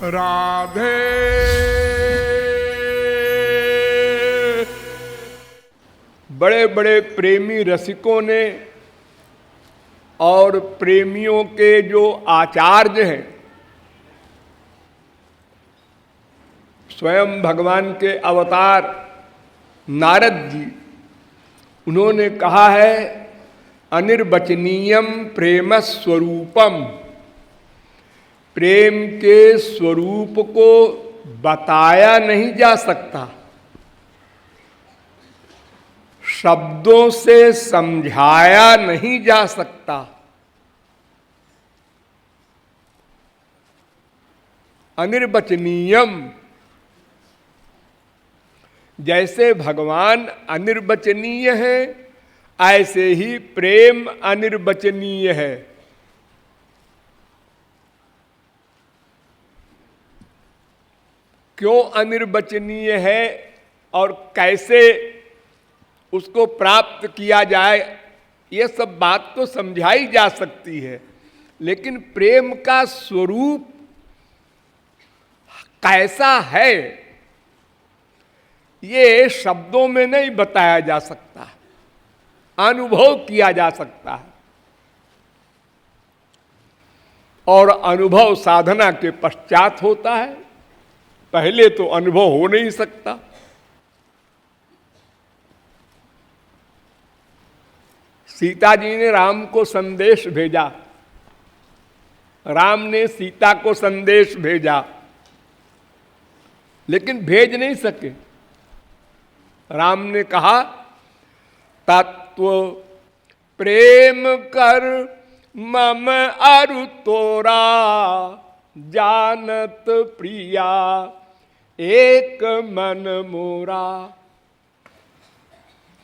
राधे। बड़े बड़े प्रेमी रसिकों ने और प्रेमियों के जो आचार्य हैं, स्वयं भगवान के अवतार नारद जी, उन्होंने कहा है अनिर्वचनीयम प्रेम स्वरूपम। प्रेम के स्वरूप को बताया नहीं जा सकता, शब्दों से समझाया नहीं जा सकता। अनिर्वचनीयम, जैसे भगवान अनिर्वचनीय है ऐसे ही प्रेम अनिर्वचनीय है। क्यों अनिर्वचनीय है और कैसे उसको प्राप्त किया जाए, ये सब बात तो समझाई जा सकती है, लेकिन प्रेम का स्वरूप कैसा है ये शब्दों में नहीं बताया जा सकता, अनुभव किया जा सकता है। और अनुभव साधना के पश्चात होता है, पहले तो अनुभव हो नहीं सकता। सीता जी ने राम को संदेश भेजा, राम ने सीता को संदेश भेजा, लेकिन भेज नहीं सके। राम ने कहा तत्व प्रेम कर मम अरु तोरा, जानत प्रिया एक मन मोरा।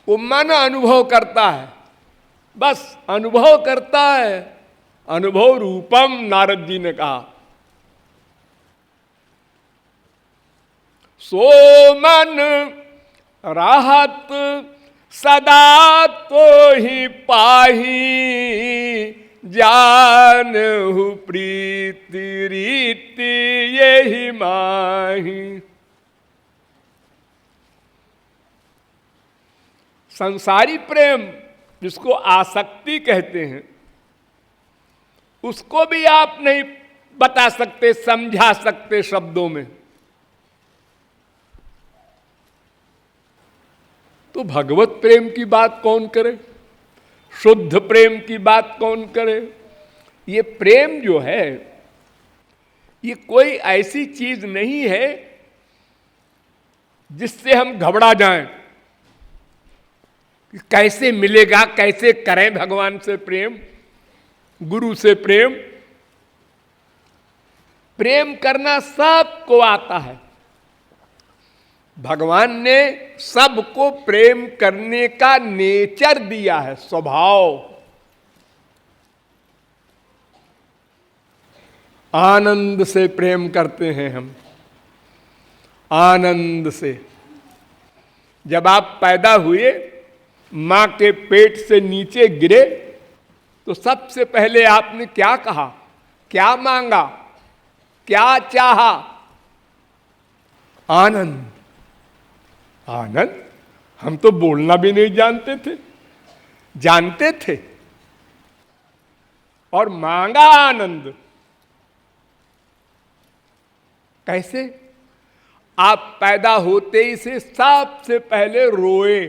वो मन अनुभव करता है, बस अनुभव करता है। अनुभव रूपम, नारद जी ने कहा। सो मन राहत सदा तो ही पाही, जानहु प्रीति रीति यही माही। संसारी प्रेम जिसको आसक्ति कहते हैं, उसको भी आप नहीं बता सकते, समझा सकते शब्दों में। तो भगवत प्रेम की बात कौन करे, शुद्ध प्रेम की बात कौन करे। ये प्रेम जो है ये कोई ऐसी चीज नहीं है जिससे हम घबरा जाएं कि कैसे मिलेगा, कैसे करें भगवान से प्रेम, गुरु से प्रेम। प्रेम करना सबको आता है। भगवान ने सबको प्रेम करने का नेचर दिया है, स्वभाव। आनंद से प्रेम करते हैं हम, आनंद से। जब आप पैदा हुए, मां के पेट से नीचे गिरे, तो सबसे पहले आपने क्या कहा, क्या मांगा, क्या चाहा? आनंद। आनंद। हम तो बोलना भी नहीं जानते थे, जानते थे और मांगा आनंद। कैसे? आप पैदा होते ही से सबसे पहले रोए।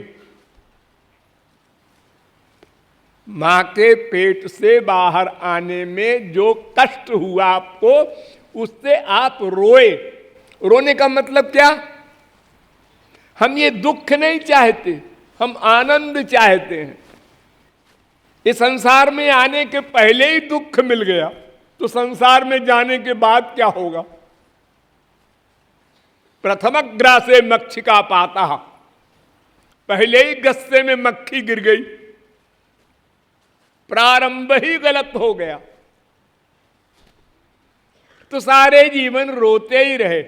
मां के पेट से बाहर आने में जो कष्ट हुआ आपको, उससे आप रोए। रोने का मतलब क्या? हम ये दुख नहीं चाहते, हम आनंद चाहते हैं। इस संसार में आने के पहले ही दुख मिल गया तो संसार में जाने के बाद क्या होगा? प्रथमग्रासे मक्षिका पाता, पहले ही गस्से में मक्खी गिर गई, प्रारंभ ही गलत हो गया, तो सारे जीवन रोते ही रहे।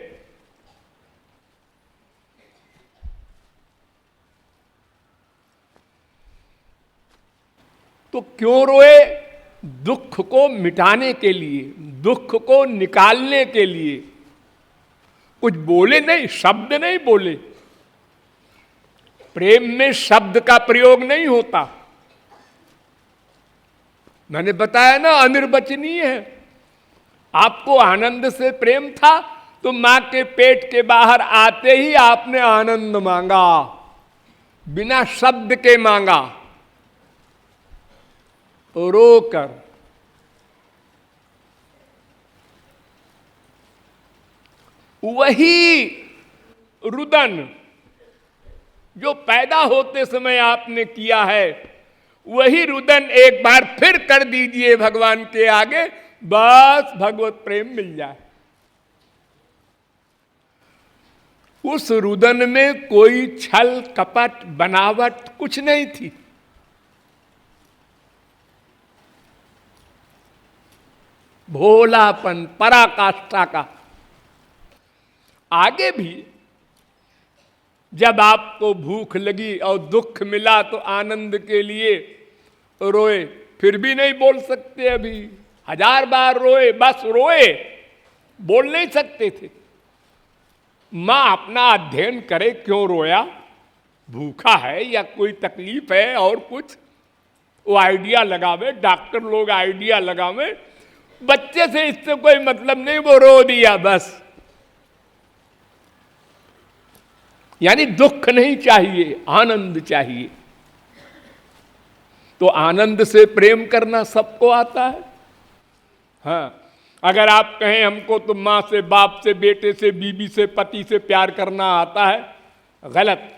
तो क्यों रोए? दुख को मिटाने के लिए, दुख को निकालने के लिए। कुछ बोले नहीं, शब्द नहीं बोले। प्रेम में शब्द का प्रयोग नहीं होता। मैंने बताया ना, अनिर्वचनीय है। आपको आनंद से प्रेम था तो मां के पेट के बाहर आते ही आपने आनंद मांगा, बिना शब्द के मांगा, रोकर। वही रुदन जो पैदा होते समय आपने किया है, वही रुदन एक बार फिर कर दीजिए भगवान के आगे, बस भगवत प्रेम मिल जाए। उस रुदन में कोई छल कपट बनावट कुछ नहीं थी। भोलापन, पराकाष्ठा का। आगे भी जब आपको भूख लगी और दुख मिला तो आनंद के लिए रोए, फिर भी नहीं बोल सकते। अभी 1000 बार रोए, बस रोए, बोल नहीं सकते थे। मां अपना अध्ययन करे, क्यों रोया, भूखा है या कोई तकलीफ है और कुछ, वो आइडिया लगावे, डॉक्टर लोग आइडिया लगावे। बच्चे से इससे कोई मतलब नहीं, वो रो दिया बस। यानी दुख नहीं चाहिए, आनंद चाहिए। तो आनंद से प्रेम करना सबको आता है। हाँ, अगर आप कहें हमको तो मां से, बाप से, बेटे से, बीवी से, पति से प्यार करना आता है, गलत।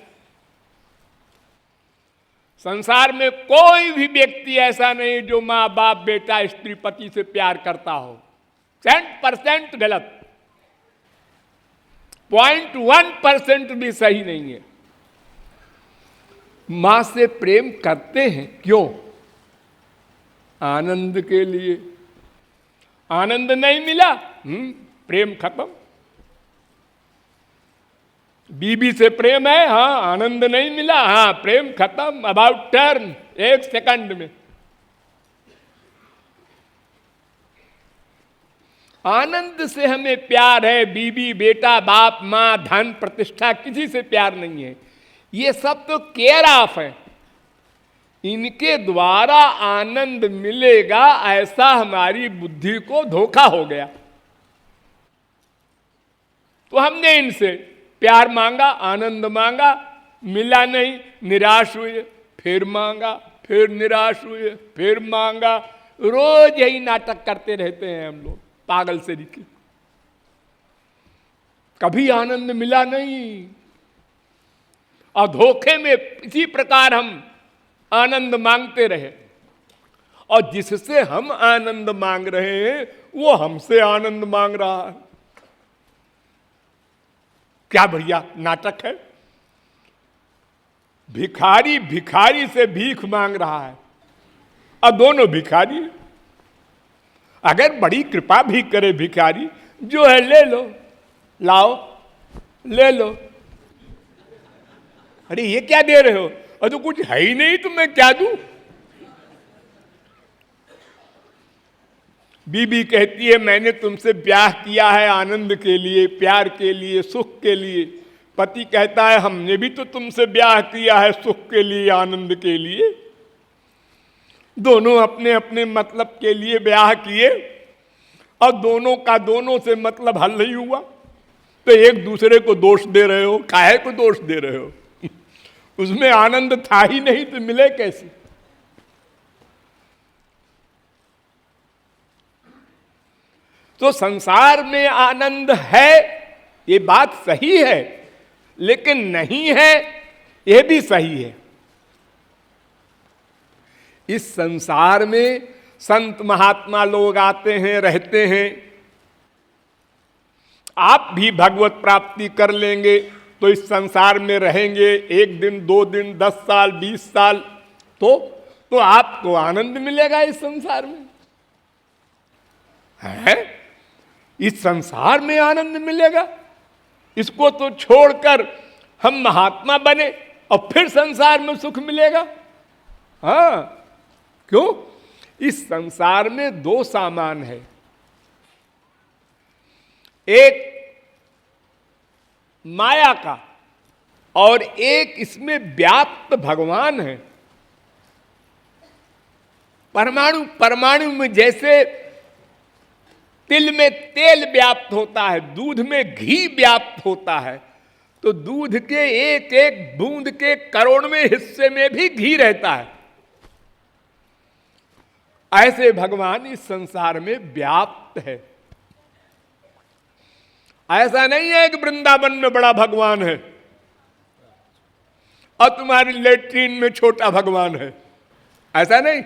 संसार में कोई भी व्यक्ति ऐसा नहीं जो मां, बाप, बेटा, स्त्री, पति से प्यार करता हो। 100% गलत। 0.1% भी सही नहीं है। मां से प्रेम करते हैं, क्यों? आनंद के लिए। आनंद नहीं मिला, प्रेम खत्म। बीबी से प्रेम है, हाँ, आनंद नहीं मिला, हाँ, प्रेम खत्म। अबाउट टर्न, 1 सेकंड में। आनंद से हमें प्यार है। बीबी, बेटा, बाप, मां, धन, प्रतिष्ठा, किसी से प्यार नहीं है। ये सब तो केयर ऑफ है। इनके द्वारा आनंद मिलेगा, ऐसा हमारी बुद्धि को धोखा हो गया। तो हमने इनसे प्यार मांगा, आनंद मांगा, मिला नहीं, निराश हुए, फिर मांगा, फिर निराश हुए, फिर मांगा। रोज यही नाटक करते रहते हैं हम लोग, पागल से दिखे। कभी आनंद मिला नहीं, और धोखे में इसी प्रकार हम आनंद मांगते रहे। और जिससे हम आनंद मांग रहे हैं वो हमसे आनंद मांग रहा है। क्या भैया नाटक है? भिखारी भिखारी से भीख मांग रहा है, और दोनों भिखारी हैं। अगर बड़ी कृपा भी करे भिखारी, जो है ले लो, लाओ, ले लो। अरे ये क्या दे रहे हो? और तो कुछ है ही नहीं, तो मैं क्या दूं? बीबी कहती है मैंने तुमसे ब्याह किया है आनंद के लिए, प्यार के लिए, सुख के लिए। पति कहता है हमने भी तो तुमसे ब्याह किया है सुख के लिए, आनंद के लिए। दोनों अपने अपने मतलब के लिए ब्याह किए, और दोनों का दोनों से मतलब हल नहीं हुआ, तो एक दूसरे को दोष दे रहे हो। काहे को दोष दे रहे हो? उसमें आनंद था ही नहीं, तो मिले कैसे? तो संसार में आनंद है, ये बात सही है, लेकिन नहीं है, ये भी सही है। इस संसार में संत महात्मा लोग आते हैं, रहते हैं। आप भी भगवत प्राप्ति कर लेंगे तो इस संसार में रहेंगे 1 दिन, 2 दिन, 10 साल, 20 साल, तो आपको आनंद मिलेगा इस संसार में। है? इस संसार में आनंद मिलेगा? इसको तो छोड़कर हम महात्मा बने और फिर संसार में सुख मिलेगा? हाँ, क्यों? इस संसार में 2 सामान है। एक माया का, और एक इसमें व्याप्त भगवान है। परमाणु परमाणु में जैसे तिल में तेल व्याप्त होता है, दूध में घी व्याप्त होता है, तो दूध के एक एक बूंद के करोड़वें हिस्से में भी घी रहता है। ऐसे भगवान इस संसार में व्याप्त है। ऐसा नहीं है कि वृंदावन में बड़ा भगवान है और तुम्हारी लेट्रिन में छोटा भगवान है, ऐसा नहीं।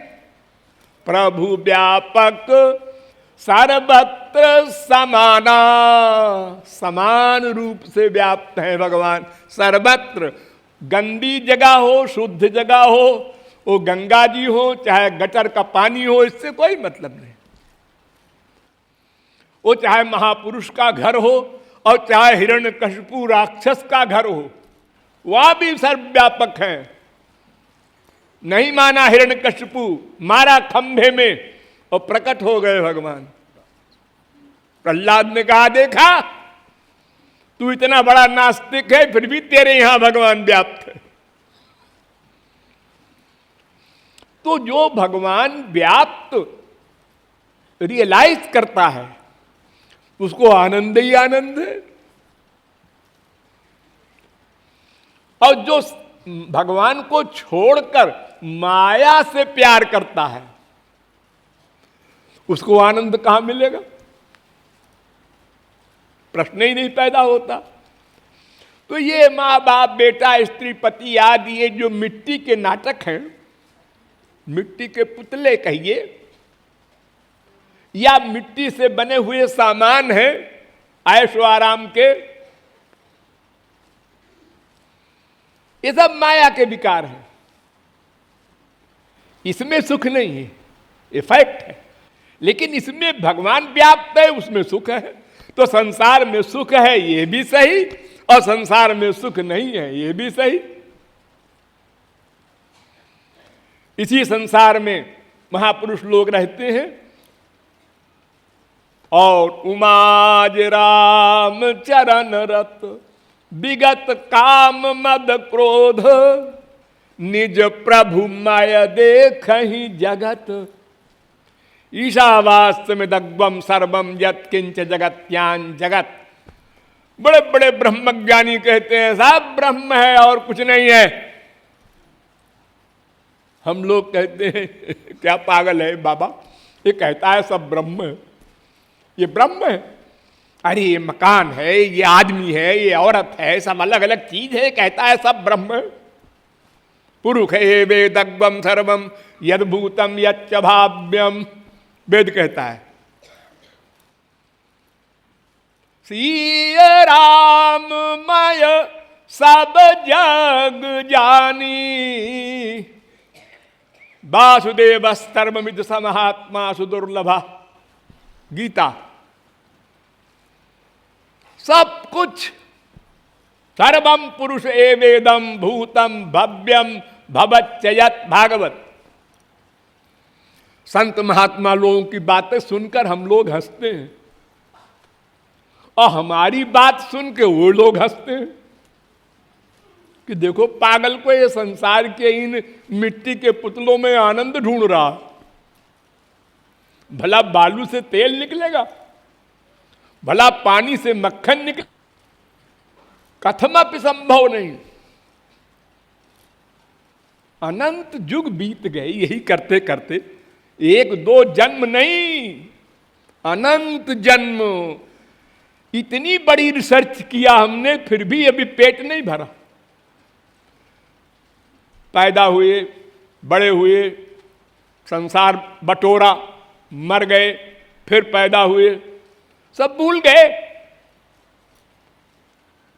प्रभु व्यापक सर्वत्र समाना, समान रूप से व्याप्त है भगवान सर्वत्र। गंदी जगह हो, शुद्ध जगह हो, वो गंगा जी हो चाहे गटर का पानी हो, इससे कोई मतलब नहीं। वो चाहे महापुरुष का घर हो और चाहे हिरण्यकशिपु राक्षस का घर हो, वह भी सर्वव्यापक है। नहीं माना हिरण्यकशिपु, मारा खंभे में और प्रकट हो गए भगवान। प्रहलाद ने कहा, देखा तू इतना बड़ा नास्तिक है, फिर भी तेरे यहां भगवान व्याप्त है। तो जो भगवान व्याप्त रियलाइज करता है उसको आनंद ही आनंद है। और जो भगवान को छोड़कर माया से प्यार करता है उसको आनंद कहां मिलेगा? प्रश्न ही नहीं पैदा होता। तो ये माँ बाप बेटा स्त्री पति आदि ये जो मिट्टी के नाटक हैं, मिट्टी के पुतले कहिए या मिट्टी से बने हुए सामान हैं ऐशो आराम के, ये सब माया के विकार हैं। इसमें सुख नहीं है, ये फैक्ट है। लेकिन इसमें भगवान व्याप्त है, उसमें सुख है। तो संसार में सुख है ये भी सही, और संसार में सुख नहीं है ये भी सही। इसी संसार में महापुरुष लोग रहते हैं और उमाज राम चरण रत विगत काम मद क्रोध निज प्रभु माय देख ही जगत ईशावास्य में दग्वम सर्वम यत किंच जगत्यान जगत। बड़े बड़े ब्रह्मज्ञानी कहते हैं सब ब्रह्म है और कुछ नहीं है। हम लोग कहते हैं क्या पागल है बाबा, ये कहता है सब ब्रह्म है, ये ब्रह्म है। अरे ये मकान है, ये आदमी है, ये औरत है, सब अलग अलग चीज है, कहता है सब ब्रह्म है। पुरुष है वेदग्वम सर्वम यद्भूतम यच्च भाव्यम, वेद कहता है। सीय राममय सब जग जानी वासुदेव सर्वमिद समहात्मा सुदुर्लभा। गीता। सब कुछ सर्वम पुरुष एवेदम भूतम भव्यम भवच्चयत। भागवत। संत महात्मा लोगों की बातें सुनकर हम लोग हंसते हैं और हमारी बात सुन के वो लोग हंसते हैं कि देखो पागल को ये संसार के इन मिट्टी के पुतलों में आनंद ढूंढ रहा। भला बालू से तेल निकलेगा, भला पानी से मक्खन निकले, कथमपि संभव नहीं। अनंत युग बीत गए यही करते करते, एक दो जन्म नहीं, अनंत जन्म। इतनी बड़ी रिसर्च किया हमने, फिर भी अभी पेट नहीं भरा। पैदा हुए, बड़े हुए, संसार बटोरा, मर गए, फिर पैदा हुए, सब भूल गए।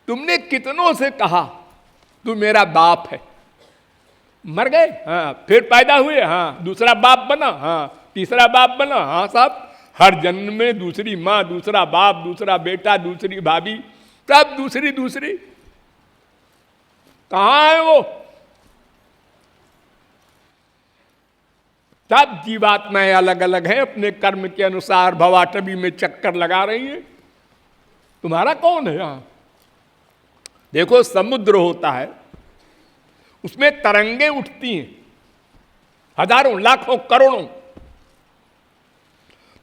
तुमने कितनों से कहा तू मेरा बाप है, मर गए, हाँ, फिर पैदा हुए, हाँ, दूसरा बाप बना, हाँ, तीसरा बाप बना, हाँ साहब। हर जन्म में दूसरी माँ, दूसरा बाप, दूसरा बेटा, दूसरी भाभी, सब दूसरी दूसरी। कहाँ है वो? सब जीवात्माएं अलग अलग हैं, अपने कर्म के अनुसार भवाटवी में चक्कर लगा रही है। तुम्हारा कौन है यहां? देखो समुद्र होता है, उसमें तरंगे उठती हैं, हजारों लाखों करोड़ों।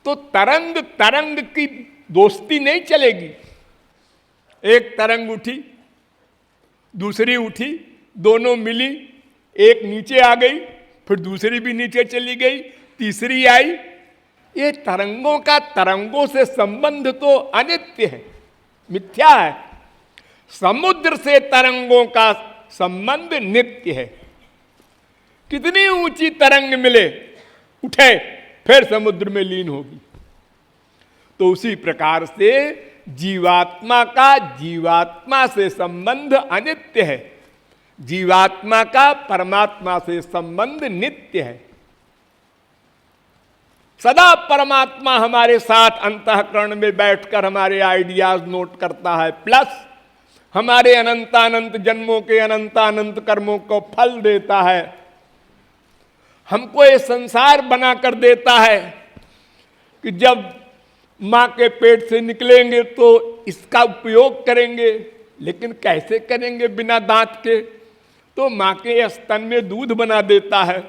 तो तरंग तरंग की दोस्ती नहीं चलेगी। एक तरंग उठी, दूसरी उठी, दोनों मिली, एक नीचे आ गई, फिर दूसरी भी नीचे चली गई, तीसरी आई। ये तरंगों का तरंगों से संबंध तो अनित्य है, मिथ्या है। समुद्र से तरंगों का संबंध नित्य है। कितनी ऊंची तरंग मिले, उठे, फिर समुद्र में लीन होगी। तो उसी प्रकार से जीवात्मा का जीवात्मा से संबंध अनित्य है, जीवात्मा का परमात्मा से संबंध नित्य है। सदा परमात्मा हमारे साथ अंतःकरण में बैठकर हमारे आइडियाज नोट करता है, प्लस हमारे अनंतानंत जन्मों के अनंतानंत कर्मों को फल देता है। हमको ये संसार बनाकर देता है कि जब मां के पेट से निकलेंगे तो इसका उपयोग करेंगे, लेकिन कैसे करेंगे बिना दांत के? तो मां के स्तन में दूध बना देता है,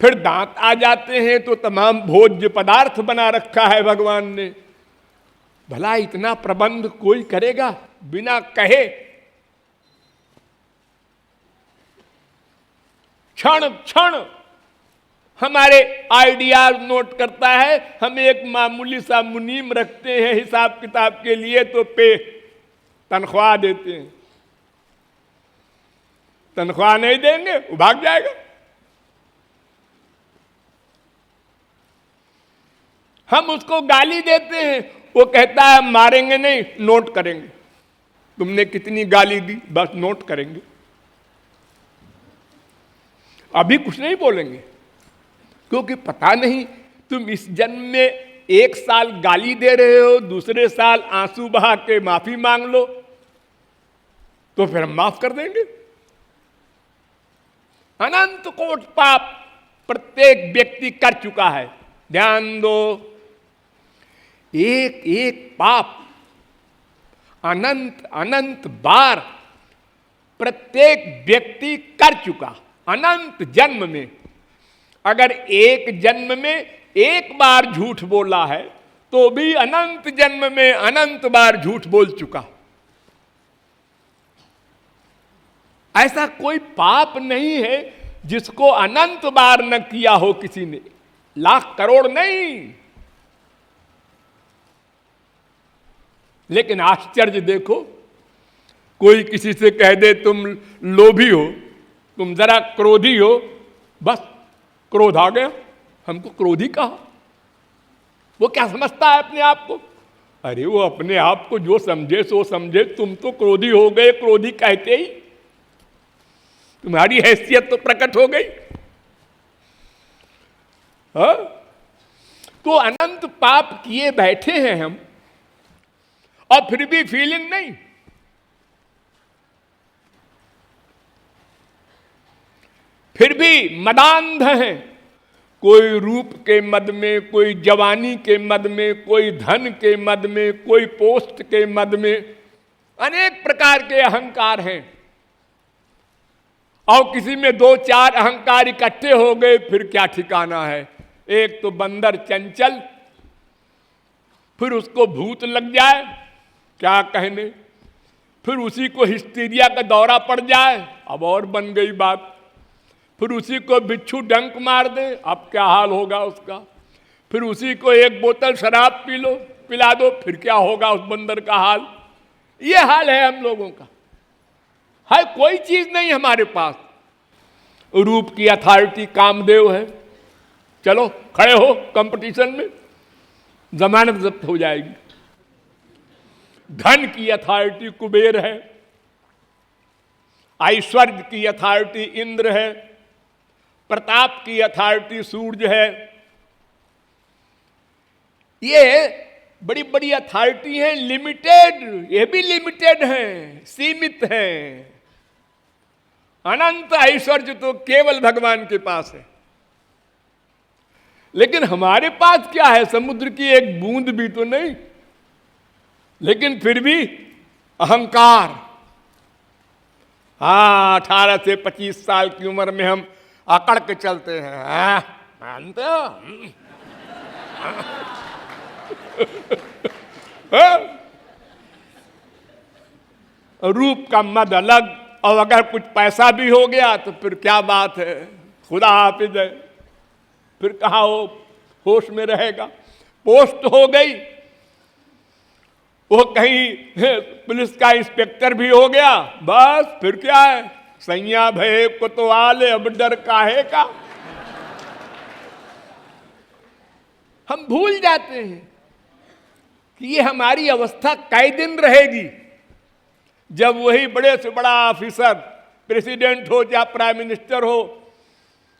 फिर दांत आ जाते हैं तो तमाम भोज्य पदार्थ बना रखा है भगवान ने। भला इतना प्रबंध कोई करेगा बिना कहे? क्षण क्षण हमारे आइडियाज नोट करता है। हम एक मामूली सा मुनीम रखते हैं हिसाब किताब के लिए, तो पे तनख्वाह देते हैं। तनख्वाह नहीं देंगे वो भाग जाएगा। हम उसको गाली देते हैं, वो कहता है मारेंगे नहीं, नोट करेंगे। तुमने कितनी गाली दी, बस नोट करेंगे, अभी कुछ नहीं बोलेंगे, क्योंकि पता नहीं तुम इस जन्म में एक साल गाली दे रहे हो, दूसरे साल आंसू बहा के माफी मांग लो, तो फिर हम माफ कर देंगे। अनंत कोट पाप प्रत्येक व्यक्ति कर चुका है। ध्यान दो, एक एक पाप अनंत अनंत बार प्रत्येक व्यक्ति कर चुका। अनंत जन्म में, अगर एक जन्म में एक बार झूठ बोला है तो भी अनंत जन्म में अनंत बार झूठ बोल चुका। ऐसा कोई पाप नहीं है जिसको अनंत बार न किया हो किसी ने, लाख करोड़ नहीं। लेकिन आश्चर्य देखो, कोई किसी से कह दे तुम लोभी हो, तुम जरा क्रोधी हो, बस क्रोध आ गया, हमको क्रोधी कहा। वो क्या समझता है अपने आप को? अरे वो अपने आप को जो समझे सो समझे, तुम तो क्रोधी हो गए, क्रोधी कहते ही तुम्हारी हैसियत तो प्रकट हो गई। हाँ? तो अनंत पाप किए बैठे हैं हम, और फिर भी फीलिंग नहीं। फिर भी मदांध हैं। कोई रूप के मद में, कोई जवानी के मद में, कोई धन के मद में, कोई पोस्ट के मद में, अनेक प्रकार के अहंकार हैं। और किसी में दो चार अहंकार इकट्ठे हो गए, फिर क्या ठिकाना है। एक तो बंदर चंचल, फिर उसको भूत लग जाए, क्या कहने, फिर उसी को हिस्टीरिया का दौरा पड़ जाए, अब और बन गई बात। फिर उसी को बिच्छू डंक मार दे, अब क्या हाल होगा उसका। फिर उसी को एक बोतल शराब पिला दो, फिर क्या होगा उस बंदर का हाल। ये हाल है हम लोगों का। है कोई चीज नहीं हमारे पास। रूप की अथॉरिटी कामदेव है, चलो खड़े हो कंपटीशन में, जमानत जब्त हो जाएगी। धन की अथॉरिटी कुबेर है, ऐश्वर्य की अथॉरिटी इंद्र है, प्रताप की अथॉरिटी सूर्य है। ये बड़ी बड़ी अथॉरिटी है, लिमिटेड, ये भी लिमिटेड है, सीमित है। अनंत ऐश्वर्य तो केवल भगवान के पास है। लेकिन हमारे पास क्या है? समुद्र की एक बूंद भी तो नहीं। लेकिन फिर भी अहंकार, हाँ, 18 से 25 साल की उम्र में हम अकड़ के चलते हैं, मानते हो? रूप का मद अलग, और अगर कुछ पैसा भी हो गया तो फिर क्या बात है, खुदा हाफिज है, फिर कहाँ वो होश में रहेगा। पोस्ट हो गई, वो कहीं पुलिस का इंस्पेक्टर भी हो गया, बस फिर क्या है, सैया भय कोतवाल, अब डर काहे का। हम भूल जाते हैं कि ये हमारी अवस्था कई दिन रहेगी। जब वही बड़े से बड़ा ऑफिसर, प्रेसिडेंट हो या प्राइम मिनिस्टर हो,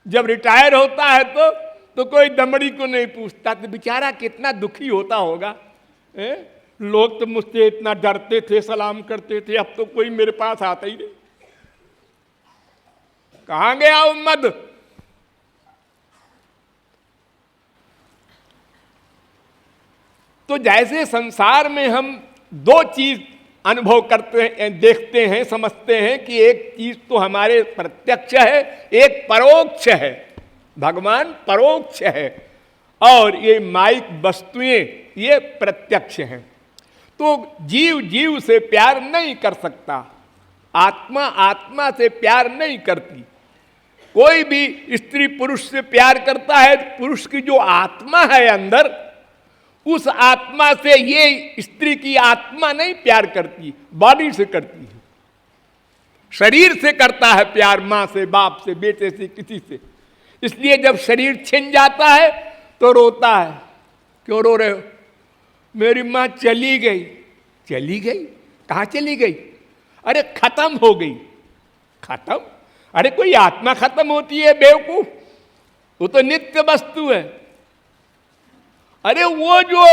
जब रिटायर होता है तो कोई दमड़ी को नहीं पूछता, तो बेचारा कितना दुखी होता होगा। लोग तो मुझसे इतना डरते थे, सलाम करते थे, अब तो कोई मेरे पास आता ही नहीं। कहां गया उम्मद? तो जैसे संसार में हम दो चीज अनुभव करते हैं, देखते हैं, समझते हैं कि एक चीज तो हमारे प्रत्यक्ष है, एक परोक्ष है। भगवान परोक्ष है और ये माइक वस्तुएं ये प्रत्यक्ष हैं। तो जीव जीव से प्यार नहीं कर सकता, आत्मा आत्मा से प्यार नहीं करती। कोई भी स्त्री पुरुष से प्यार करता है, पुरुष की जो आत्मा है अंदर, उस आत्मा से ये स्त्री की आत्मा नहीं प्यार करती, बॉडी से करती है, शरीर से करता है प्यार, मां से, बाप से, बेटे से, किसी से। इसलिए जब शरीर छिन जाता है तो रोता है। क्यों रो रहे हो? मेरी मां चली गई। चली गई? कहां चली गई? अरे खत्म हो गई। खत्म? अरे कोई आत्मा खत्म होती है बेवकूफ? वो तो नित्य वस्तु है। अरे वो जो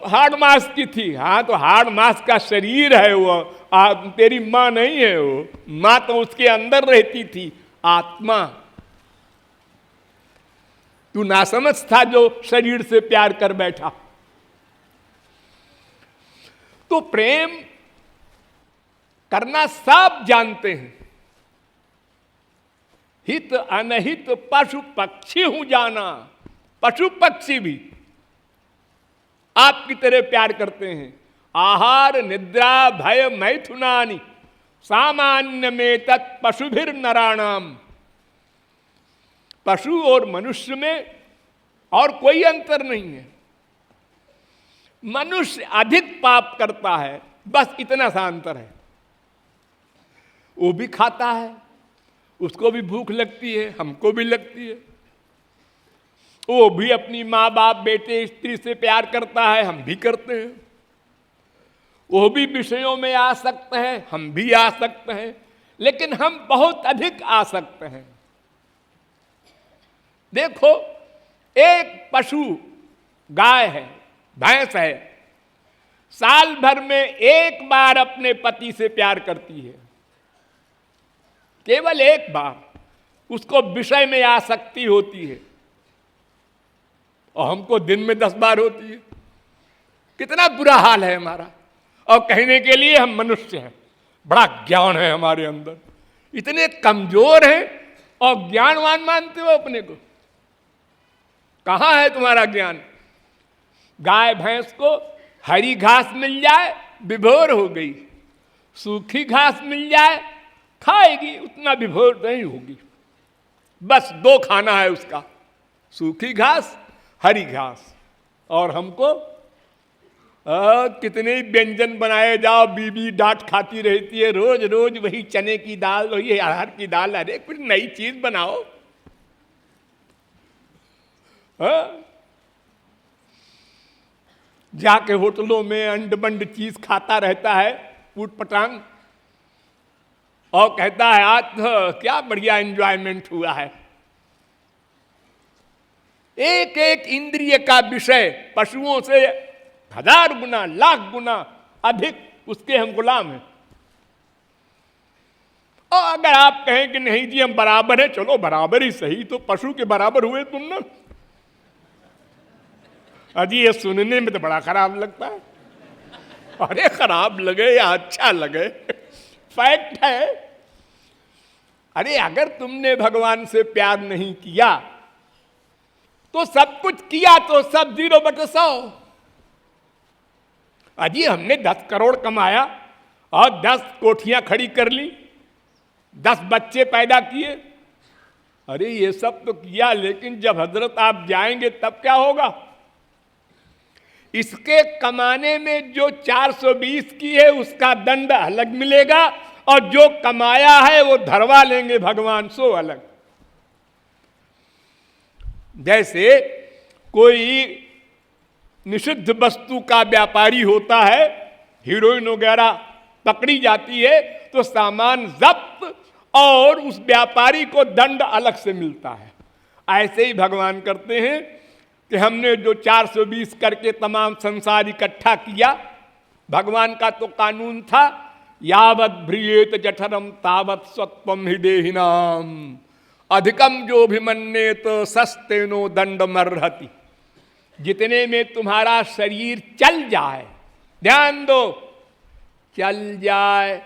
हार्ड मास की थी, हाँ तो हार्ड मास का शरीर है वो, तेरी मां नहीं है वो। मां तो उसके अंदर रहती थी, आत्मा। तू नासमझ था जो शरीर से प्यार कर बैठा। तो प्रेम करना सब जानते हैं। हित अनहित पशु पक्षी हूं जाना। पशु पक्षी भी आपकी तरह प्यार करते हैं। आहार निद्रा भय मैथुनानि सामान्य में तत् पशुभिर नराणाम। पशु और मनुष्य में और कोई अंतर नहीं है। मनुष्य अधिक पाप करता है, बस इतना सा अंतर है। वो भी खाता है, उसको भी भूख लगती है, हमको भी लगती है। वो भी अपनी माँ बाप बेटे स्त्री से प्यार करता है, हम भी करते हैं। वो भी विषयों में आसक्त है, हम भी आसक्त हैं, लेकिन हम बहुत अधिक आसक्त हैं। देखो, एक पशु गाय है, भैंस है, साल भर में एक बार अपने पति से प्यार करती है, केवल एक बार। उसको विषय में आसक्ति होती है, और हमको दिन में 10 बार होती है। कितना बुरा हाल है हमारा। और कहने के लिए हम मनुष्य हैं, बड़ा ज्ञान है हमारे अंदर, इतने कमजोर हैं और ज्ञानवान मानते हो अपने को। कहां है तुम्हारा ज्ञान? गाय भैंस को हरी घास मिल जाए विभोर हो गई, सूखी घास मिल जाए खाएगी, उतना विभोर नहीं होगी। बस 2 खाना है उसका, सूखी घास, हरी घास। और हमको कितने व्यंजन बनाए जाओ, बीबी डांट खाती रहती है, रोज रोज वही चने की दाल, वही अरहर की दाल। अरे कुछ नई चीज बनाओ। जाके होटलों में अंड बंड चीज खाता रहता है, ऊट पटांग, और कहता है आज तो क्या बढ़िया एंजॉयमेंट हुआ है। एक एक इंद्रिय का विषय पशुओं से 1000 गुना, लाख गुना अधिक उसके हम गुलाम हैं। और अगर आप कहें कि नहीं जी हम बराबर हैं, चलो बराबर ही सही, तो पशु के बराबर हुए तुम ना। अजी ये सुनने में तो बड़ा खराब लगता है। अरे खराब लगे या अच्छा लगे, फैक्ट है अरे अगर तुमने भगवान से प्यार नहीं किया तो सब कुछ किया तो सब 0/100। अजी हमने 10 करोड़ कमाया और 10 कोठियां खड़ी कर ली, 10 बच्चे पैदा किए, अरे ये सब तो किया, लेकिन जब हजरत आप जाएंगे तब क्या होगा? इसके कमाने में जो 420 की है उसका दंड अलग मिलेगा, और जो कमाया है वो धरवा लेंगे भगवान, सो अलग। जैसे कोई निषिद्ध वस्तु का व्यापारी होता है, हीरोइन वगैरह पकड़ी जाती है तो सामान जब्त और उस व्यापारी को दंड अलग से मिलता है। ऐसे ही भगवान करते हैं कि हमने जो 420 करके तमाम संसार इकट्ठा किया, भगवान का तो कानून था, यावत भ्रियेत जठरम तावत सत्वम हि देहिनाम अधिकम जो अभिमन्येत सस्तेनो दंडमर्हति। जितने में तुम्हारा शरीर चल जाए, ध्यान दो, चल जाए,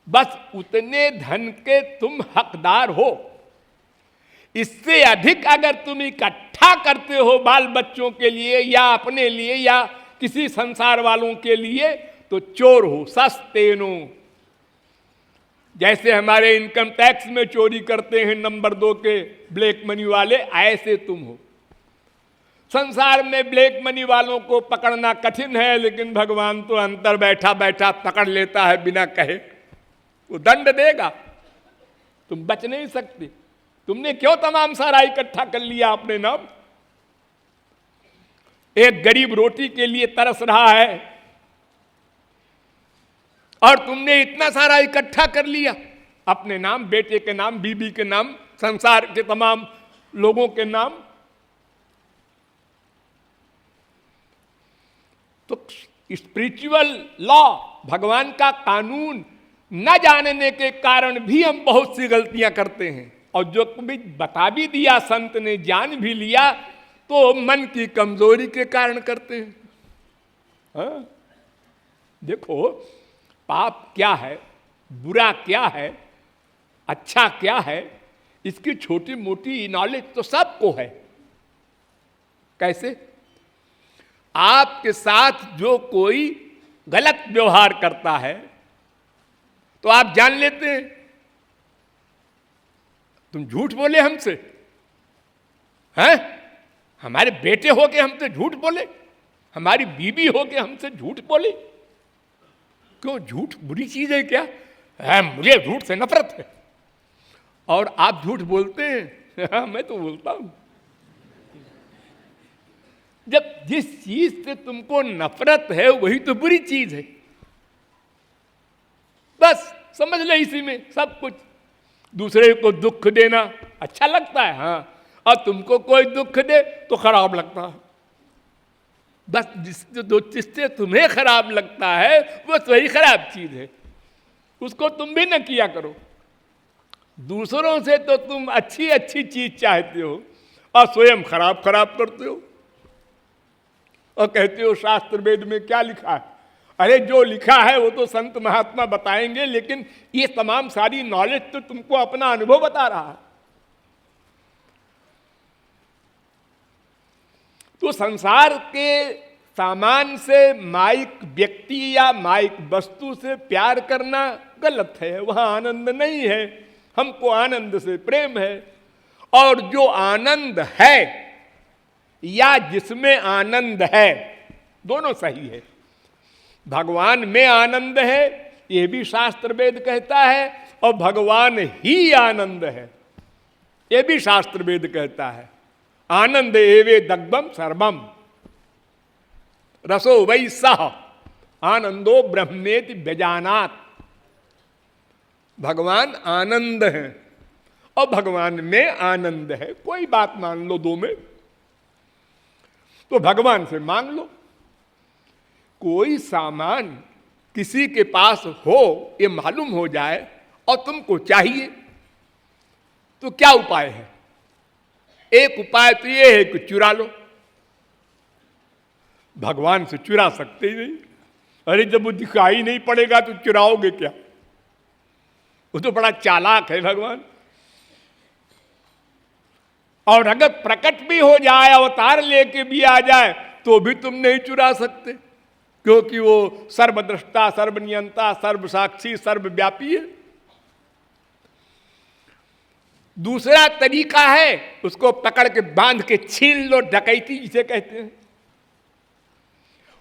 बस उतने धन के तुम हकदार हो। इससे अधिक अगर तुम इकट्ठा करते हो बाल बच्चों के लिए या अपने लिए या किसी संसार वालों के लिए, तो चोर हो, सस्तेनो। जैसे हमारे इनकम टैक्स में चोरी करते हैं नंबर 2 के ब्लैक मनी वाले, ऐसे तुम हो। संसार में ब्लैक मनी वालों को पकड़ना कठिन है, लेकिन भगवान तो अंदर बैठा बैठा पकड़ लेता है बिना कहे, वो दंड देगा, तुम बच नहीं सकते। तुमने क्यों तमाम सारा इकट्ठा कर लिया अपने नाम? एक गरीब रोटी के लिए तरस रहा है और तुमने इतना सारा इकट्ठा कर लिया अपने नाम, बेटे के नाम, बीबी के नाम, संसार के तमाम लोगों के नाम। तो स्पिरिचुअल लॉ, भगवान का कानून न जानने के कारण भी हम बहुत सी गलतियां करते हैं, और जो कभी बता भी दिया संत ने, जान भी लिया, तो मन की कमजोरी के कारण करते हैं। हाँ? देखो पाप क्या है, बुरा क्या है, अच्छा क्या है, इसकी छोटी मोटी नॉलेज तो सबको है। कैसे? आपके साथ जो कोई गलत व्यवहार करता है तो आप जान लेते हैं, तुम झूठ बोले हमसे, हैं? हमारे बेटे होके हमसे झूठ बोले, हमारी बीबी होके हमसे झूठ बोले। क्यों? झूठ बुरी चीज है क्या? है, मुझे झूठ से नफरत है। और आप झूठ बोलते हैं? हाँ, मैं तो बोलता हूं। जब जिस चीज से तुमको नफरत है वही तो बुरी चीज है, बस समझ ले इसी में सब कुछ। दूसरे को दुख देना अच्छा लगता है, हाँ, और तुमको कोई दुख दे तो खराब लगता है। बस जिससे तुम्हें खराब लगता है वो सही खराब चीज है, उसको तुम भी न किया करो। दूसरों से तो तुम अच्छी अच्छी चीज चाहते हो और स्वयं खराब खराब करते हो, और कहते हो शास्त्र वेद में क्या लिखा है। अरे जो लिखा है वो तो संत महात्मा बताएंगे, लेकिन ये तमाम सारी नॉलेज तो तुमको अपना अनुभव बता रहा है। तो संसार के सामान से, माइक व्यक्ति या माइक वस्तु से प्यार करना गलत है, वहां आनंद नहीं है। हमको आनंद से प्रेम है, और जो आनंद है या जिसमें आनंद है, दोनों सही है। भगवान में आनंद है ये भी शास्त्र वेद कहता है, और भगवान ही आनंद है ये भी शास्त्र वेद कहता है। आनंद एवे दग्धम सर्वम रसो वै सह आनंदो ब्रह्मेति व्यजानात्। भगवान आनंद है और भगवान में आनंद है। कोई बात मान लो दो में, तो भगवान से मांग लो। कोई सामान किसी के पास हो ये मालूम हो जाए और तुमको चाहिए, तो क्या उपाय है? एक उपाय तो ये है कि चुरा लो। भगवान से चुरा सकते ही नहीं। अरे जब वो दिखाई नहीं पड़ेगा तो चुराओगे क्या? वो तो बड़ा चालाक है भगवान। और अगर प्रकट भी हो जाए, अवतार लेके भी आ जाए, तो भी तुम नहीं चुरा सकते, क्योंकि वो सर्वद्रष्टा, सर्वनियंता, सर्वसाक्षी, सर्वव्यापी है। दूसरा तरीका है, उसको पकड़ के बांध के छीन लो, डकैती जिसे कहते हैं।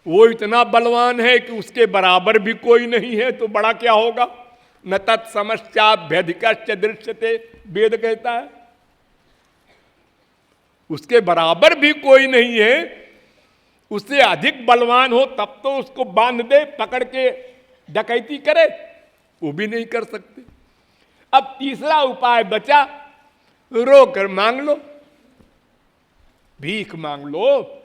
वो इतना बलवान है कि उसके बराबर भी कोई नहीं है, तो बड़ा क्या होगा। न तत्समश्चाभ्यधिकश्च दृश्यते, वेद कहता है। उसके बराबर भी कोई नहीं है, उससे अधिक बलवान हो तब तो उसको बांध दे, पकड़ के डकैती करे, वो भी नहीं कर सकते। अब तीसरा उपाय बचा, रो कर मांग लो, भीख मांग लो।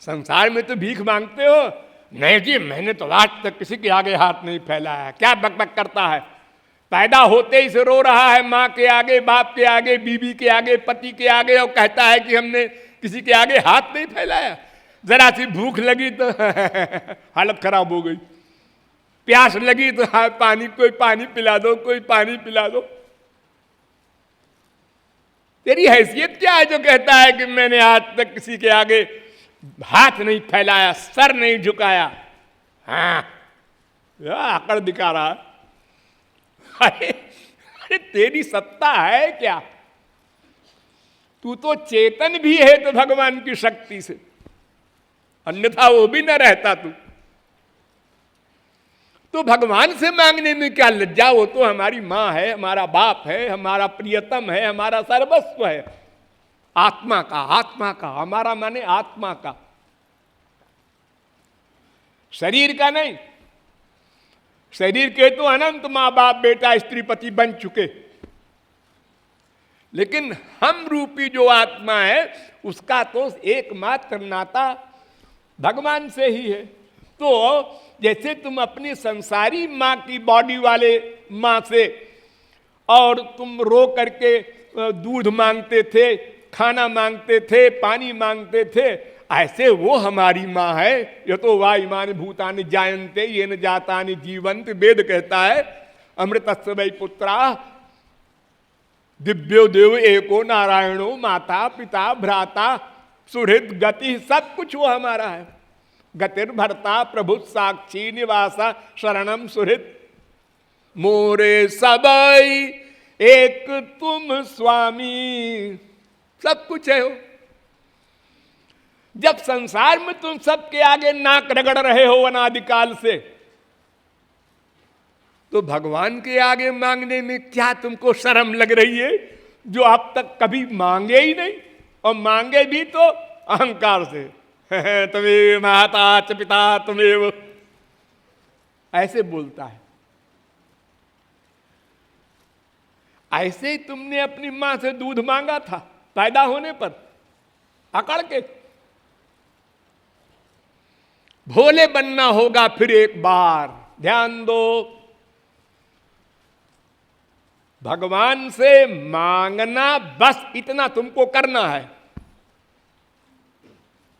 संसार में तो भीख मांगते हो, नहीं जी मैंने तो आज तक किसी के आगे हाथ नहीं फैलाया। क्या बकबक करता है, पैदा होते ही से रो रहा है, माँ के आगे, बाप के आगे, बीवी के आगे, पति के आगे, और कहता है कि हमने किसी के आगे हाथ नहीं फैलाया। जरा सी भूख लगी तो हालत खराब हो गई, प्यास लगी तो हाँ पानी, कोई पानी पिला दो, कोई पानी पिला दो। तेरी हैसियत क्या है जो कहता है कि मैंने आज तक किसी के आगे हाथ नहीं फैलाया, सर नहीं झुकाया। हाँ आकड़ दिखा रहा है। अरे तेरी सत्ता है क्या? तू तो चेतन भी है तो भगवान की शक्ति से, अन्यथा वो भी न रहता तू। तो भगवान से मांगने में क्या लज्जा, वो तो हमारी माँ है, हमारा बाप है, हमारा प्रियतम है, हमारा सर्वस्व है। आत्मा का, आत्मा का, हमारा माने आत्मा का, शरीर का नहीं। शरीर के तो अनंत माँ बाप बेटा स्त्री पति बन चुके, लेकिन हम रूपी जो आत्मा है उसका तो एकमात्र नाता भगवान से ही है। तो जैसे तुम अपनी संसारी माँ की बॉडी वाले माँ से और तुम रो करके दूध मांगते थे, खाना मांगते थे, पानी मांगते थे, ऐसे वो हमारी माँ है। ये तो वायुमानि भूतानि जायन्ते येन जातानि जीवन्ति, वेद कहता है। अमृतस्य वै पुत्रा दिव्यो देव एको नारायणो, माता पिता भ्राता सुहृद गति, सब कुछ वो हमारा है। गतिर्भर्ता प्रभु साक्षी निवासा शरणम सुहृद, मोरे सबई एक तुम स्वामी, सब कुछ है हो। जब संसार में तुम सबके आगे नाक रगड़ रहे हो अनादिकाल से, तो भगवान के आगे मांगने में क्या तुमको शर्म लग रही है, जो अब तक कभी मांगे ही नहीं, और मांगे भी तो अहंकार से। तुम्हें माता च पिता तुम्हें, ऐसे बोलता है। ऐसे ही तुमने अपनी मां से दूध मांगा था पैदा होने पर, अकड़ के। भोले बनना होगा फिर एक बार, ध्यान दो। भगवान से मांगना, बस इतना तुमको करना है।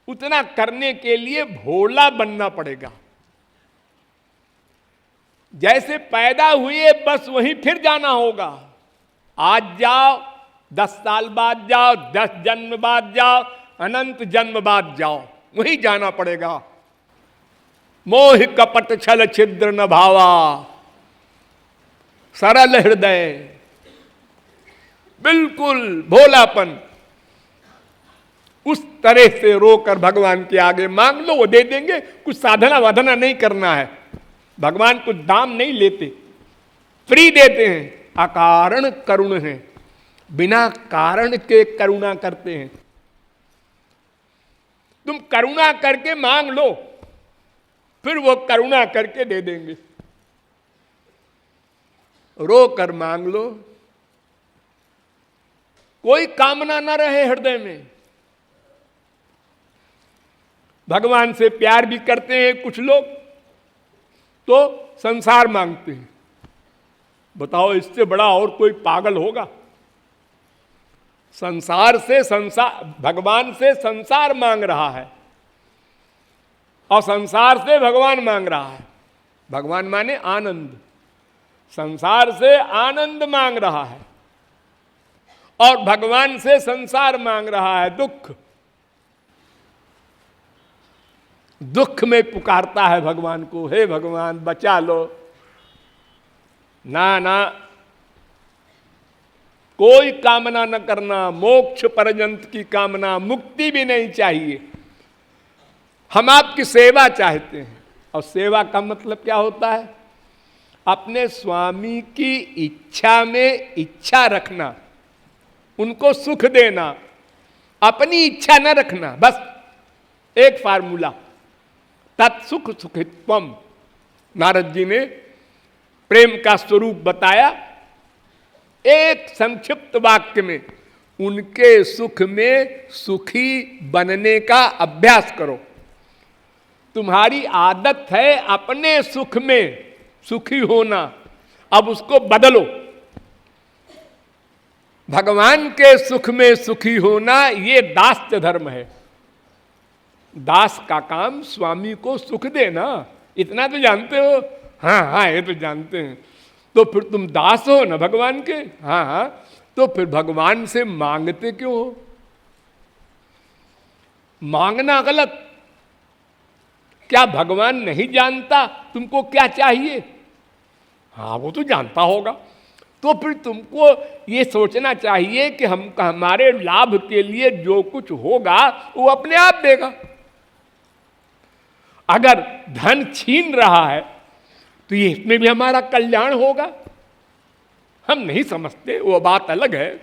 उतना करने के लिए भोला बनना पड़ेगा। जैसे पैदा हुए बस वहीं फिर जाना होगा। आज जाओ, 10 साल बाद जाओ, 10 जन्म बाद जाओ, अनंत जन्म बाद जाओ, वहीं जाना पड़ेगा। मोह कपट छल छिद्र न भावा, सरल हृदय, बिल्कुल भोलापन। उस तरह से रोकर भगवान के आगे मांग लो, वो दे देंगे। कुछ साधना वाधना नहीं करना है, भगवान कुछ दाम नहीं लेते, फ्री देते हैं। अकारण करुण है, बिना कारण के करुणा करते हैं। तुम करुणा करके मांग लो, फिर वो करुणा करके दे देंगे। रो कर मांग लो, कोई कामना न रहे हृदय में। भगवान से प्यार भी करते हैं कुछ लोग, तो संसार मांगते हैं। बताओ इससे बड़ा और कोई पागल होगा? संसार से भगवान से संसार मांग रहा है, और संसार से भगवान मांग रहा है। भगवान माने आनंद। संसार से आनंद मांग रहा है और भगवान से संसार मांग रहा है दुख। दुख में पुकारता है भगवान को, हे भगवान बचा लो। ना ना, कोई कामना न करना, मोक्ष पर्यंत की कामना, मुक्ति भी नहीं चाहिए। हम आपकी सेवा चाहते हैं। और सेवा का मतलब क्या होता है? अपने स्वामी की इच्छा में इच्छा रखना, उनको सुख देना, अपनी इच्छा न रखना। बस एक फार्मूला, तत्सुख सुखित्वम। नारद जी ने प्रेम का स्वरूप बताया एक संक्षिप्त वाक्य में, उनके सुख में सुखी बनने का अभ्यास करो। तुम्हारी आदत है अपने सुख में सुखी होना, अब उसको बदलो। भगवान के सुख में सुखी होना ये दास्य धर्म है। दास का काम स्वामी को सुख देना, इतना तो जानते हो। हाँ हाँ, ये तो जानते हैं। तो फिर तुम दास हो ना भगवान के। हाँ हाँ, तो फिर भगवान से मांगते क्यों हो? मांगना गलत। क्या भगवान नहीं जानता तुमको क्या चाहिए? हाँ, वो तो जानता होगा। तो फिर तुमको ये सोचना चाहिए कि हमारे लाभ के लिए जो कुछ होगा वो अपने आप देगा। अगर धन छीन रहा है तो ये इसमें भी हमारा कल्याण होगा। हम नहीं समझते, वो बात अलग है।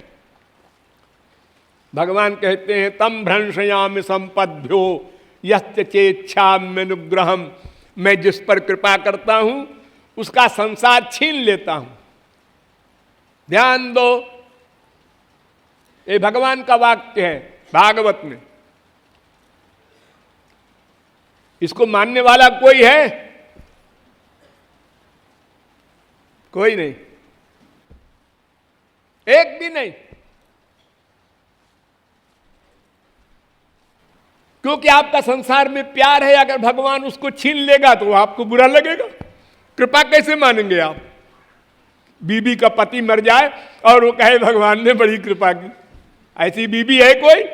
भगवान कहते हैं तम भ्रंशयामि संपद्भ्यो यस्य चेच्छाम्यनुग्रहम्। मैं जिस पर कृपा करता हूं उसका संसार छीन लेता हूं। ध्यान दो, ये भगवान का वाक्य है भागवत में। इसको मानने वाला कोई है? कोई नहीं, एक भी नहीं। क्योंकि आपका संसार में प्यार है। अगर भगवान उसको छीन लेगा तो आपको बुरा लगेगा। कृपा कैसे मानेंगे आप? बीबी का पति मर जाए और वो कहे भगवान ने बड़ी कृपा की, ऐसी बीबी है कोई?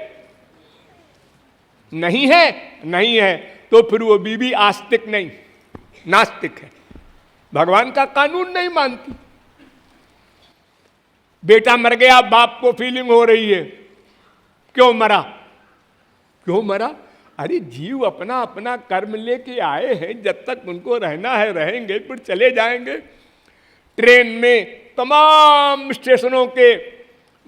नहीं है, नहीं है। तो फिर वो बीबी आस्तिक नहीं, नास्तिक है, भगवान का कानून नहीं मानती। बेटा मर गया, बाप को फीलिंग हो रही है, क्यों मरा? क्यों मरा? अरे जीव अपना अपना कर्म लेके आए हैं, जब तक उनको रहना है रहेंगे, फिर चले जाएंगे। ट्रेन में तमाम स्टेशनों के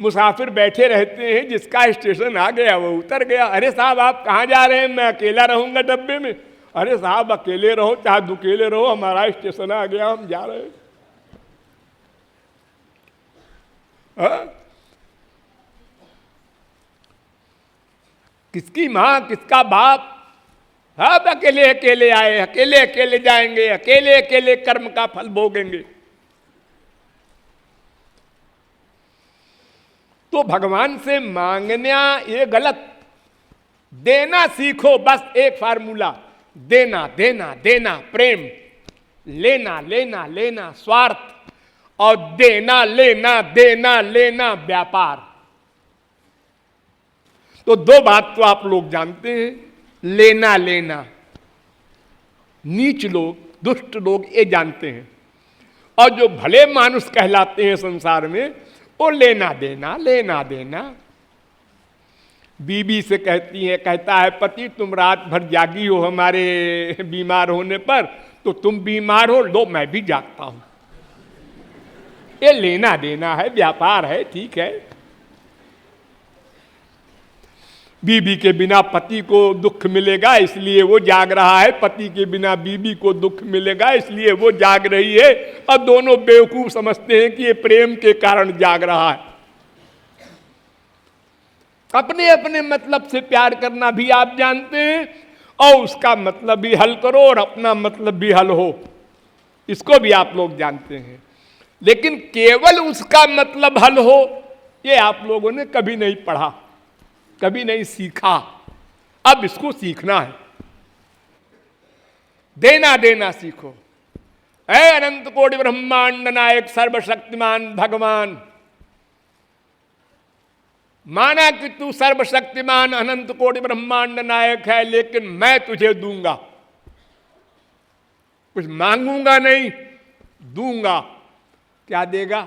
मुसाफिर बैठे रहते हैं, जिसका स्टेशन आ गया वो उतर गया। अरे साहब आप कहाँ जा रहे हैं? मैं अकेला रहूंगा डब्बे में। अरे साहब अकेले रहो चाहे दुकेले रहो, हमारा स्टेशन आ गया, हम जा रहे हैं। किसकी माँ किसका बाप, सब अकेले अकेले आए, अकेले अकेले जाएंगे, अकेले अकेले कर्म का फल भोगेंगे। तो भगवान से मांगना ये गलत। देना सीखो, बस एक फार्मूला, देना देना देना प्रेम, लेना लेना लेना स्वार्थ, और देना लेना देना लेना व्यापार। तो दो बात तो आप लोग जानते हैं, लेना लेना नीच लोग, दुष्ट लोग ये जानते हैं, और जो भले मानुष कहलाते हैं संसार में वो लेना देना लेना देना। बीबी से कहती है, कहता है पति तुम रात भर जागी हो हमारे बीमार होने पर, तो तुम बीमार हो लो मैं भी जागता हूं। ये लेना देना है, व्यापार है, ठीक है। बीबी के बिना पति को दुख मिलेगा इसलिए वो जाग रहा है, पति के बिना बीबी को दुख मिलेगा इसलिए वो जाग रही है, और दोनों बेवकूफ समझते हैं कि ये प्रेम के कारण जाग रहा है। अपने अपने मतलब से प्यार करना भी आप जानते हैं, और उसका मतलब भी हल करो और अपना मतलब भी हल हो, इसको भी आप लोग जानते हैं। लेकिन केवल उसका मतलब हल हो ये आप लोगों ने कभी नहीं पढ़ा, कभी नहीं सीखा। अब इसको सीखना है। देना देना सीखो। है अनंत कोटि ब्रह्मांड नायक सर्वशक्तिमान भगवान, माना कि तू सर्वशक्तिमान अनंत कोटि ब्रह्मांड नायक है, लेकिन मैं तुझे दूंगा, कुछ मांगूंगा नहीं, दूंगा। क्या देगा?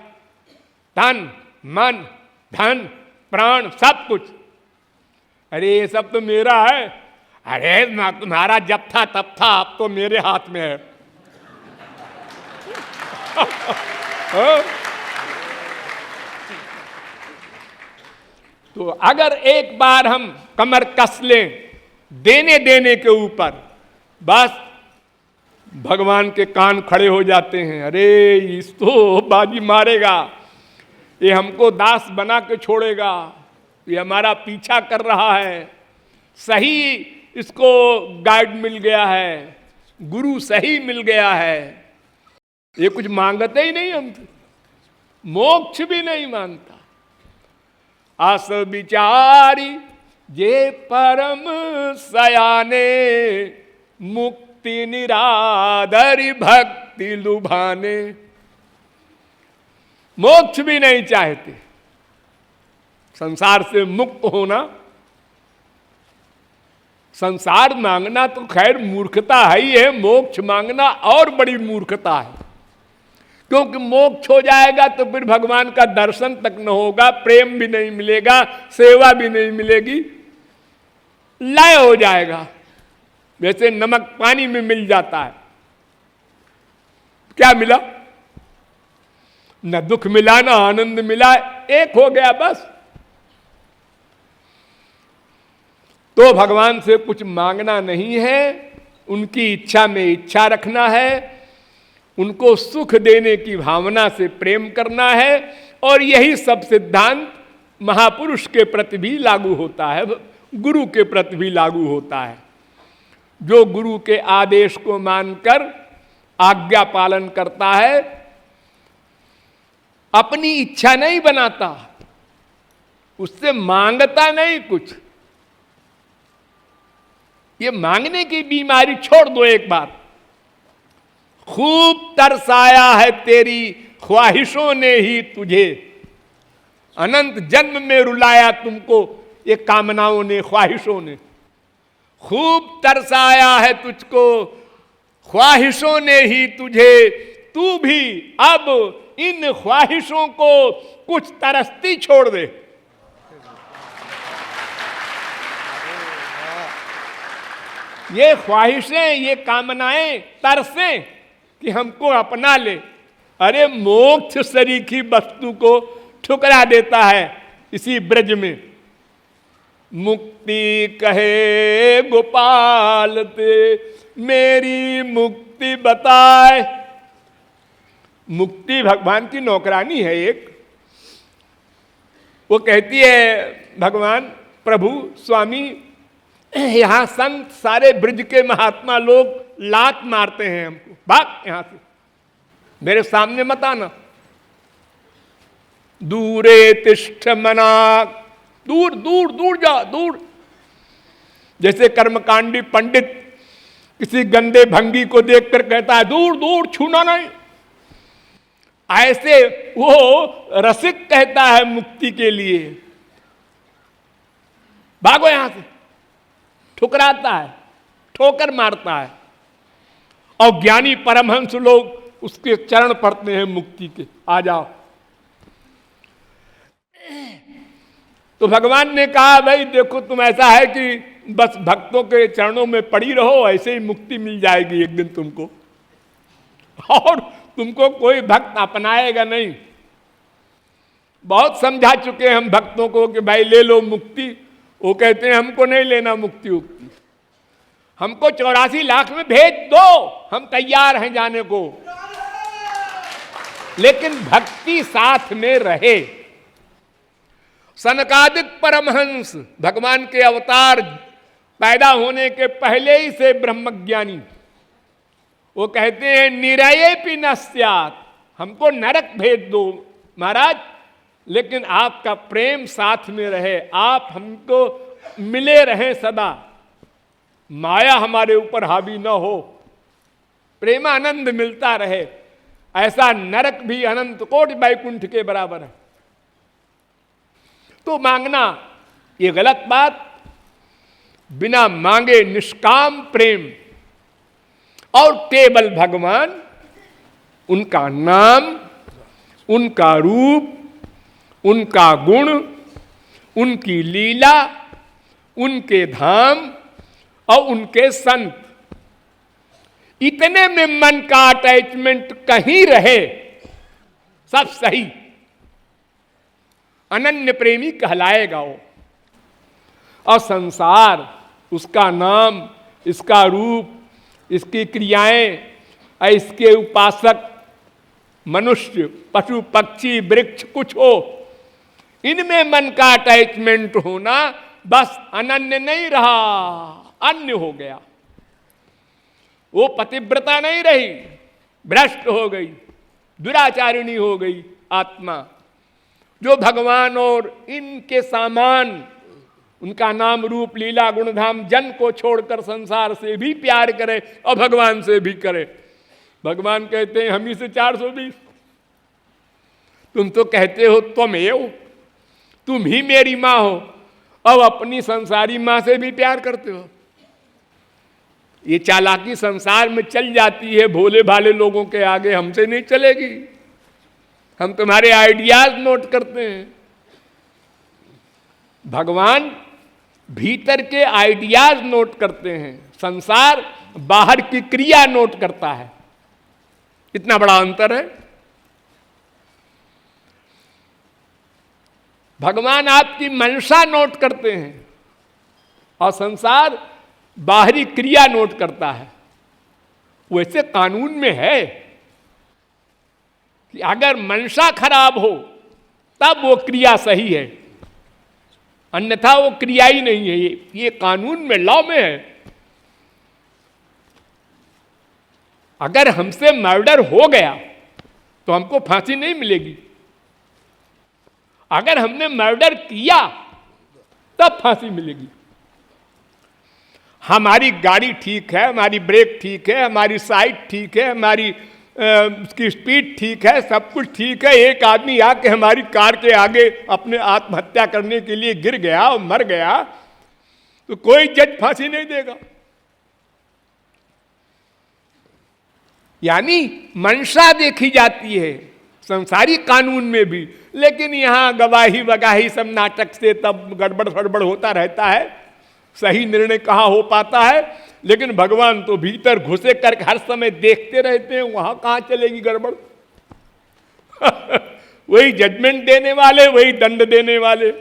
तन मन धन प्राण सब कुछ। अरे ये सब तो मेरा है। अरे तुम्हारा जब था तब था, अब तो मेरे हाथ में है। तो अगर एक बार हम कमर कस लें देने देने के ऊपर, बस भगवान के कान खड़े हो जाते हैं। अरे इस तो बाजी मारेगा, ये हमको दास बना के छोड़ेगा, ये हमारा पीछा कर रहा है, सही इसको गाइड मिल गया है, गुरु सही मिल गया है। ये कुछ मांगते ही नहीं हमसे, मोक्ष भी नहीं मांगता। आस विचारी जे परम सयाने, मुक्ति निरादरी भक्ति लुभाने। मोक्ष भी नहीं चाहते, संसार से मुक्त होना। संसार मांगना तो खैर मूर्खता है ही है, मोक्ष मांगना और बड़ी मूर्खता है। क्योंकि मोक्ष हो जाएगा तो फिर भगवान का दर्शन तक न होगा, प्रेम भी नहीं मिलेगा, सेवा भी नहीं मिलेगी, लय हो जाएगा, जैसे नमक पानी में मिल जाता है। क्या मिला? न दुख मिला न आनंद मिला, एक हो गया बस। तो भगवान से कुछ मांगना नहीं है, उनकी इच्छा में इच्छा रखना है, उनको सुख देने की भावना से प्रेम करना है। और यही सब सिद्धांत महापुरुष के प्रति भी लागू होता है, गुरु के प्रति भी लागू होता है। जो गुरु के आदेश को मानकर आज्ञा पालन करता है, अपनी इच्छा नहीं बनाता, उससे मांगता नहीं कुछ। ये मांगने की बीमारी छोड़ दो एक बार। खूब तरसाया है तेरी ख्वाहिशों ने ही तुझे, अनंत जन्म में रुलाया तुमको ये कामनाओं ने, ख्वाहिशों ने। खूब तरसाया है तुझको ख्वाहिशों ने ही तुझे, तू भी अब इन ख्वाहिशों को कुछ तरसती छोड़ दे। ये ख्वाहिशें, ये कामनाएं तरसें कि हमको अपना ले। अरे मोक्ष सरीखी वस्तु को ठुकरा देता है इसी ब्रज में। मुक्ति कहे गोपाल ते मेरी मुक्ति बताए। मुक्ति भगवान की नौकरानी है एक। वो कहती है भगवान प्रभु स्वामी, यहां संत सारे ब्रज के महात्मा लोग लात मारते हैं हमको, भाग यहां से, मेरे सामने मत आना। दूरे तिष्ठ मना, दूर दूर दूर जा, दूर। जैसे कर्मकांडी पंडित किसी गंदे भंगी को देखकर कहता है दूर दूर, छूना नहीं, ऐसे वो रसिक कहता है मुक्ति के लिए, भागो यहां से। ठुकराता है, ठोकर मारता है। और ज्ञानी परमहंस लोग उसके चरण पड़ते हैं मुक्ति के, आ जाओ। तो भगवान ने कहा भाई देखो तुम ऐसा है कि बस भक्तों के चरणों में पड़ी रहो, ऐसे ही मुक्ति मिल जाएगी एक दिन तुमको, और तुमको कोई भक्त अपनाएगा नहीं। बहुत समझा चुके हैं हम भक्तों को कि भाई ले लो मुक्ति, वो कहते हैं हमको नहीं लेना मुक्ति उक्ति, हमको 84 लाख में भेज दो, हम तैयार हैं जाने को, लेकिन भक्ति साथ में रहे। सनकादिक परमहंस भगवान के अवतार पैदा होने के पहले ही से ब्रह्मज्ञानी, वो कहते हैं निरयेपि न स्यात्, हमको नरक भेज दो महाराज, लेकिन आपका प्रेम साथ में रहे, आप हमको मिले रहें सदा, माया हमारे ऊपर हावी न हो। प्रेमानंद मिलता रहे, ऐसा नरक भी अनंत कोटि वैकुंठ के बराबर है। तो मांगना ये गलत बात, बिना मांगे निष्काम प्रेम और केवल भगवान, उनका नाम, उनका रूप, उनका गुण, उनकी लीला, उनके धाम और उनके संत, इतने में मन का अटैचमेंट कहीं रहे, सब सही, अनन्य प्रेमी कहलाएगा वो। और संसार, उसका नाम, इसका रूप, इसकी क्रियाएं, इसके उपासक मनुष्य, पशु, पक्षी, वृक्ष, कुछ हो, इनमें मन का अटैचमेंट होना बस अनन्य नहीं रहा, अन्य हो गया। वो पतिव्रता नहीं रही, भ्रष्ट हो गई, दुराचारिणी हो गई आत्मा। जो भगवान और इनके सामान, उनका नाम, रूप, लीला, गुणधाम, जन को छोड़कर संसार से भी प्यार करे और भगवान से भी करे। भगवान कहते हैं हम ही से 420, तुम तो कहते हो तुम एव, तुम ही मेरी माँ हो, अब अपनी संसारी माँ से भी प्यार करते हो। ये चालाकी संसार में चल जाती है भोले भाले लोगों के आगे, हमसे नहीं चलेगी। हम तुम्हारे आइडियाज नोट करते हैं, भगवान भीतर के आइडियाज नोट करते हैं, संसार बाहर की क्रिया नोट करता है। इतना बड़ा अंतर है। भगवान आपकी मंशा नोट करते हैं और संसार बाहरी क्रिया नोट करता है। वैसे कानून में है कि अगर मंशा खराब हो तब वो क्रिया सही है, अन्यथा वो क्रिया ही नहीं है। ये कानून में, लॉ में है। अगर हमसे मर्डर हो गया तो हमको फांसी नहीं मिलेगी, अगर हमने मर्डर किया तब फांसी मिलेगी। हमारी गाड़ी ठीक है, हमारी ब्रेक ठीक है, हमारी साइड ठीक है, हमारी उसकी स्पीड ठीक है, सब कुछ ठीक है, एक आदमी आके हमारी कार के आगे अपने आत्महत्या करने के लिए गिर गया और मर गया तो कोई जज फांसी नहीं देगा। यानी मंशा देखी जाती है संसारी कानून में भी, लेकिन यहां गवाही वगाही सब नाटक से तब गड़बड़ फड़बड़ होता रहता है, सही निर्णय कहाँ हो पाता है। लेकिन भगवान तो भीतर घुसे कर हर समय देखते रहते हैं, वहां कहाँ चलेगी गड़बड़। वही जजमेंट देने वाले, वही दंड देने वाले।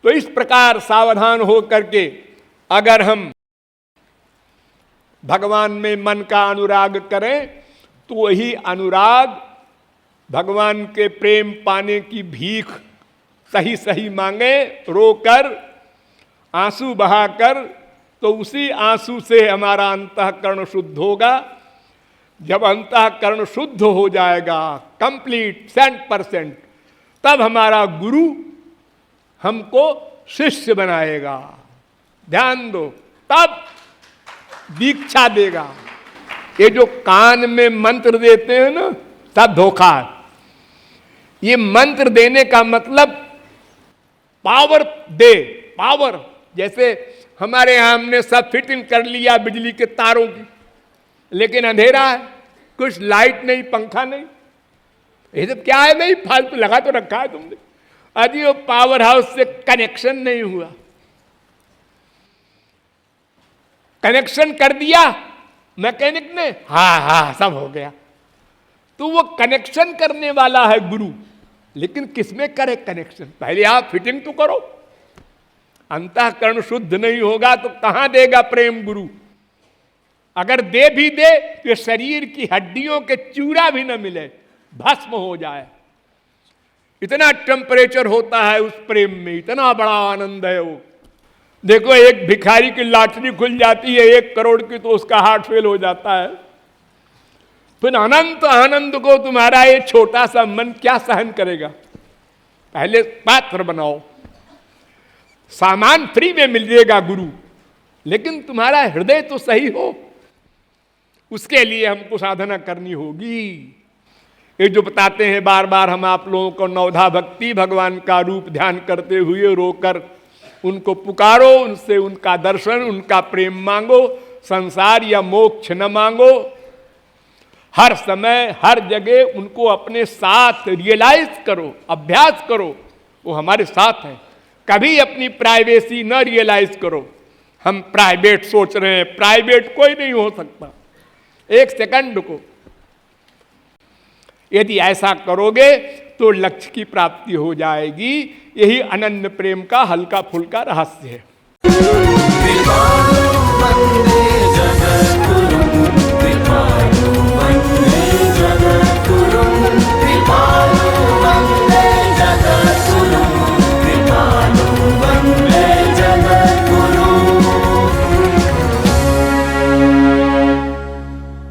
तो इस प्रकार सावधान हो करके अगर हम भगवान में मन का अनुराग करें तो वही अनुराग भगवान के प्रेम पाने की भीख सही सही मांगे, रोकर, आंसू बहाकर, तो उसी आंसू से हमारा अंतःकरण शुद्ध होगा। जब अंतःकरण शुद्ध हो जाएगा कंप्लीट 100%, तब हमारा गुरु हमको शिष्य बनाएगा। ध्यान दो, तब दीक्षा देगा। ये जो कान में मंत्र देते हैं ना, सब धोखा है। ये मंत्र देने का मतलब पावर दे, पावर। जैसे हमारे यहां हमने सब फिटिंग कर लिया बिजली के तारों की, लेकिन अंधेरा है, कुछ लाइट नहीं, पंखा नहीं, ये सब क्या है? नहीं, फालतू लगा तो रखा है तुमने। अजी वो पावर हाउस से कनेक्शन नहीं हुआ, कनेक्शन कर दिया मैकेनिक ने, हाँ हाँ सब हो गया। तो वो कनेक्शन करने वाला है गुरु, लेकिन किसमें करे कनेक्शन? पहले आप फिटिंग तो करो। अंतःकरण शुद्ध नहीं होगा तो कहां देगा प्रेम गुरु? अगर दे भी दे तो शरीर की हड्डियों के चूरा भी न मिले, भस्म हो जाए। इतना टेम्परेचर होता है उस प्रेम में, इतना बड़ा आनंद है वो। देखो, एक भिखारी की लॉटरी खुल जाती है 1 करोड़ की, तो उसका हार्ट फेल हो जाता है। फिर अनंत आनंद को तुम्हारा ये छोटा सा मन क्या सहन करेगा? पहले पात्र बनाओ, सामान फ्री में मिल जाएगा गुरु, लेकिन तुम्हारा हृदय तो सही हो। उसके लिए हमको साधना करनी होगी। ये जो बताते हैं बार बार हम आप लोगों को, नवधा भक्ति, भगवान का रूप ध्यान करते हुए रोकर उनको पुकारो, उनसे उनका दर्शन, उनका प्रेम मांगो, संसार या मोक्ष न मांगो। हर समय हर जगह उनको अपने साथ रियलाइज करो, अभ्यास करो, वो हमारे साथ हैं। कभी अपनी प्राइवेसी न रियलाइज करो। हम प्राइवेट सोच रहे हैं, प्राइवेट कोई नहीं हो सकता एक सेकंड को। यदि ऐसा करोगे तो लक्ष्य की प्राप्ति हो जाएगी। यही अनन्य प्रेम का हल्का फुल्का रहस्य है।